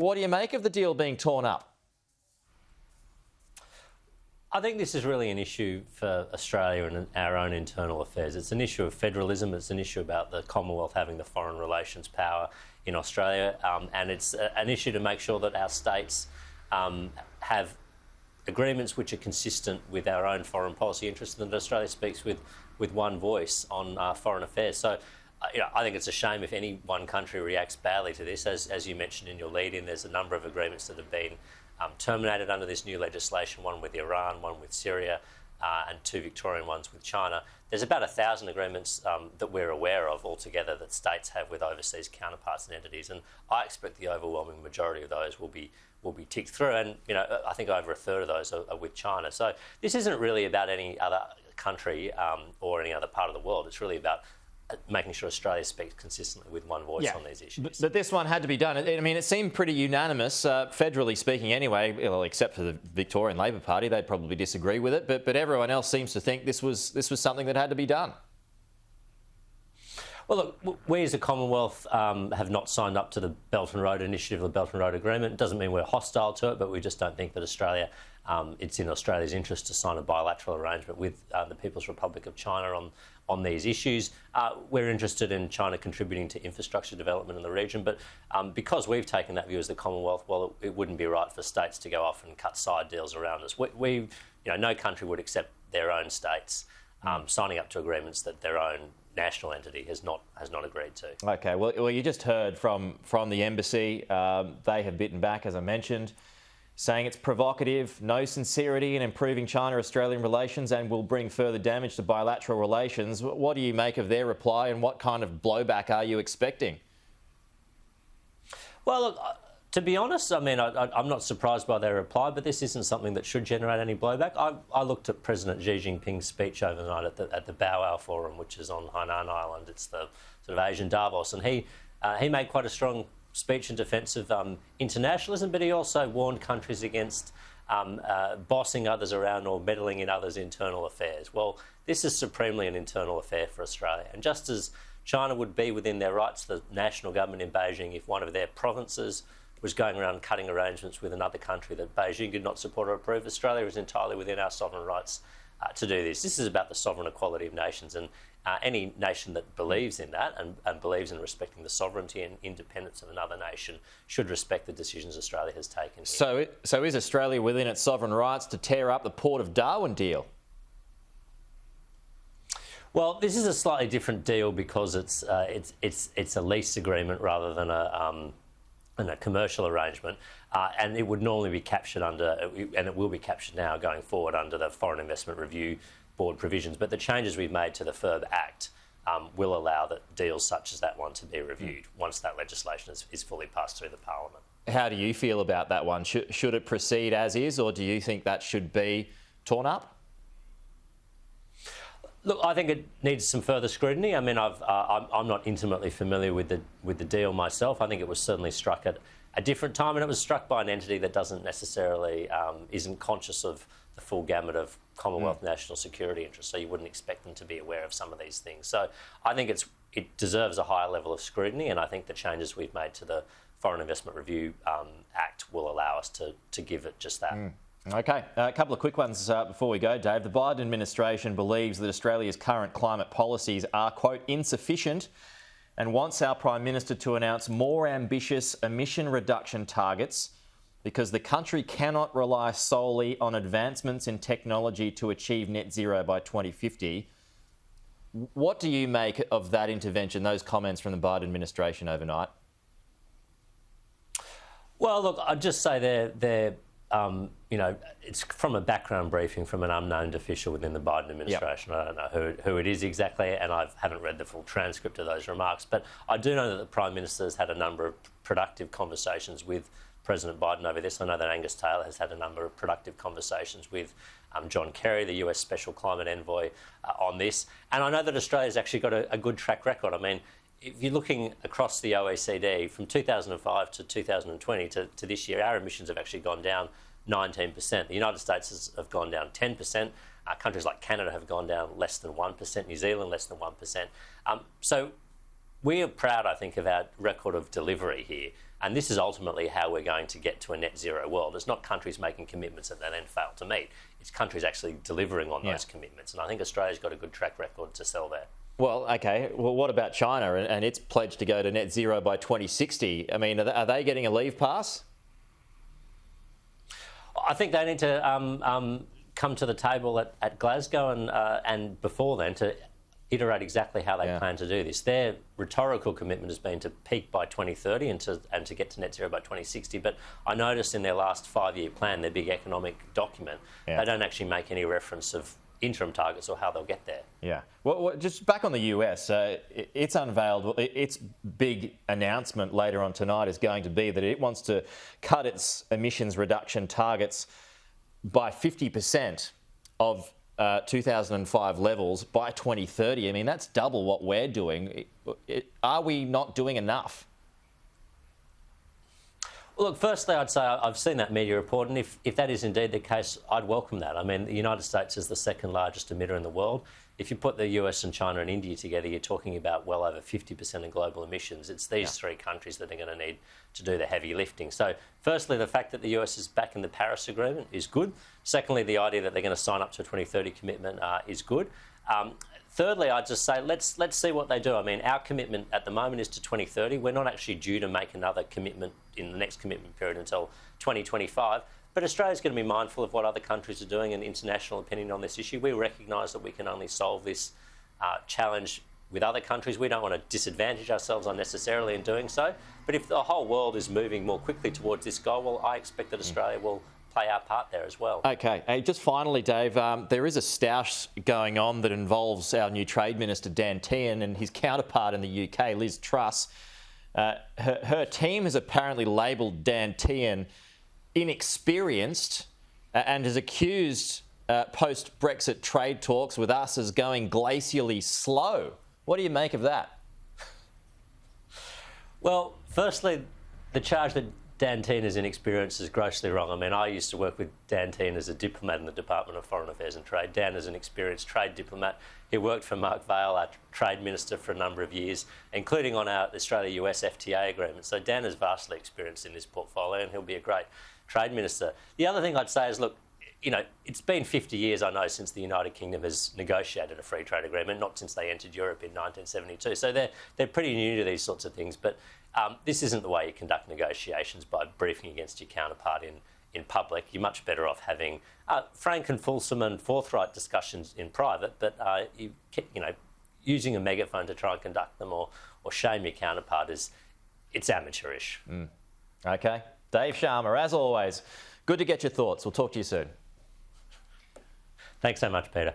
What do you make of the deal being torn up? I think this is really an issue for Australia and our own internal affairs. It's an issue of federalism. It's an issue about the Commonwealth having the foreign relations power in Australia. And it's an issue to make sure that our states have agreements which are consistent with our own foreign policy interests, and that Australia speaks with one voice on foreign affairs. So, I think it's a shame if any one country reacts badly to this. As you mentioned in your lead-in, there's a number of agreements that have been terminated under this new legislation, one with Iran, one with Syria, and 2 Victorian ones with China. There's about 1,000 agreements that we're aware of altogether that states have with overseas counterparts and entities, and I expect the overwhelming majority of those will be ticked through, and I think over a third of those are with China. So this isn't really about any other country or any other part of the world. It's really about making sure Australia speaks consistently with one voice on these issues. But this one had to be done. I mean, it seemed pretty unanimous, federally speaking anyway, well, except for the Victorian Labor Party. They'd probably disagree with it, but everyone else seems to think this was something that had to be done. Well, look, we as a Commonwealth have not signed up to the Belt and Road Initiative or the Belt and Road Agreement. It doesn't mean we're hostile to it, but we just don't think that it's in Australia's interest to sign a bilateral arrangement with the People's Republic of China on these issues. We're interested in China contributing to infrastructure development in the region, but because we've taken that view as the Commonwealth, well, it wouldn't be right for states to go off and cut side deals around us. No country would accept their own states signing up to agreements that their own national entity has not agreed to. Okay, well, you just heard from the embassy. They have bitten back, as I mentioned, saying it's provocative, no sincerity in improving China-Australian relations, and will bring further damage to bilateral relations. What do you make of their reply, and what kind of blowback are you expecting? Well, look, to be honest, I mean, I'm not surprised by their reply, but this isn't something that should generate any blowback. I looked at President Xi Jinping's speech overnight at the Bow Wow Forum, which is on Hainan Island. It's the sort of Asian Davos, and he made quite a strong speech in defence of internationalism, but he also warned countries against bossing others around or meddling in others' internal affairs. Well, this is supremely an internal affair for Australia, and just as China would be within their rights, the national government in Beijing, if one of their provinces was going around cutting arrangements with another country that Beijing did not support or approve, Australia is entirely within our sovereign rights to do this. This is about the sovereign equality of nations, and any nation that believes in that and believes in respecting the sovereignty and independence of another nation should respect the decisions Australia has taken. So is Australia within its sovereign rights to tear up the Port of Darwin deal? Well, this is a slightly different deal because it's a lease agreement rather than a commercial arrangement, and it would normally be captured under, and it will be captured now going forward under the Foreign Investment Review Board provisions. But the changes we've made to the FIRB Act will allow that deals such as that one to be reviewed once that legislation is fully passed through the Parliament. How do you feel about that one? Should it proceed as is, or do you think that should be torn up? Look, I think it needs some further scrutiny. I mean, I'm not intimately familiar with the deal myself. I think it was certainly struck at a different time, and it was struck by an entity that doesn't necessarily isn't conscious of the full gamut of Commonwealth national security interests. So you wouldn't expect them to be aware of some of these things. So I think it deserves a higher level of scrutiny, and I think the changes we've made to the Foreign Investment Review Act will allow us to give it just that. Okay, a couple of quick ones before we go, Dave. The Biden administration believes that Australia's current climate policies are, quote, insufficient, and wants our Prime Minister to announce more ambitious emission reduction targets because the country cannot rely solely on advancements in technology to achieve net zero by 2050. What do you make of that intervention, those comments from the Biden administration overnight? Well, look, I'd just say they're it's from a background briefing from an unnamed official within the Biden administration. Yep. I don't know who it is exactly, and I haven't read the full transcript of those remarks, but I do know that the Prime Minister has had a number of productive conversations with President Biden over this. I know that Angus Taylor has had a number of productive conversations with John Kerry, the US Special Climate Envoy, on this. And I know that Australia's actually got a good track record. I mean, if you're looking across the OECD, from 2005 to 2020 to this year, our emissions have actually gone down 19%. The United States have gone down 10%. Countries like Canada have gone down less than 1%. New Zealand less than 1%. So we are proud, I think, of our record of delivery here. And this is ultimately how we're going to get to a net zero world. It's not countries making commitments that they then fail to meet. It's countries actually delivering on those commitments. And I think Australia's got a good track record to sell there. Well, okay. Well, what about China and its pledge to go to net zero by 2060? I mean, are they getting a leave pass? I think they need to come to the table at Glasgow and before then to iterate exactly how they plan to do this. Their rhetorical commitment has been to peak by 2030 and to get to net zero by 2060. But I noticed in their last 5-year plan, their big economic document, they don't actually make any reference of interim targets or how they'll get there. Yeah. Well, just back on the US, it's unveiled, its big announcement later on tonight is going to be that it wants to cut its emissions reduction targets by 50% of 2005 levels by 2030. I mean, that's double what we're doing. Are we not doing enough? Well, look, firstly, I'd say I've seen that media report, and if that is indeed the case, I'd welcome that. I mean, the United States is the second largest emitter in the world. If you put the US and China and India together, you're talking about well over 50% of global emissions. It's these three countries that are going to need to do the heavy lifting. So, firstly, the fact that the US is back in the Paris Agreement is good. Secondly, the idea that they're going to sign up to a 2030 commitment is good. Thirdly, I'd just say let's see what they do. I mean, our commitment at the moment is to 2030. We're not actually due to make another commitment in the next commitment period until 2025. But Australia's going to be mindful of what other countries are doing and international opinion on this issue. We recognise that we can only solve this challenge with other countries. We don't want to disadvantage ourselves unnecessarily in doing so. But if the whole world is moving more quickly towards this goal, well, I expect that Australia will play our part there as well. Okay. Hey, just finally, Dave, there is a stoush going on that involves our new Trade Minister, Dan Tehan, and his counterpart in the UK, Liz Truss. Her team has apparently labelled Dan Tehan inexperienced and has accused post-Brexit trade talks with us as going glacially slow. What do you make of that? Well, firstly, the charge that Dan Tehan is inexperienced is grossly wrong. I mean, I used to work with Dan Tehan as a diplomat in the Department of Foreign Affairs and Trade. Dan is an experienced trade diplomat. He worked for Mark Vaile, our Trade Minister, for a number of years, including on our Australia-US FTA agreement. So Dan is vastly experienced in this portfolio and he'll be a great Trade Minister. The other thing I'd say is, look, you know, it's been 50 years, I know, since the United Kingdom has negotiated a free trade agreement, not since they entered Europe in 1972. So they're pretty new to these sorts of things. But this isn't the way you conduct negotiations, by briefing against your counterpart in public. You're much better off having frank and fulsome and forthright discussions in private, but using a megaphone to try and conduct them or shame your counterpart it's amateurish. Okay. Dave Sharma, as always, good to get your thoughts. We'll talk to you soon. Thanks so much, Peter.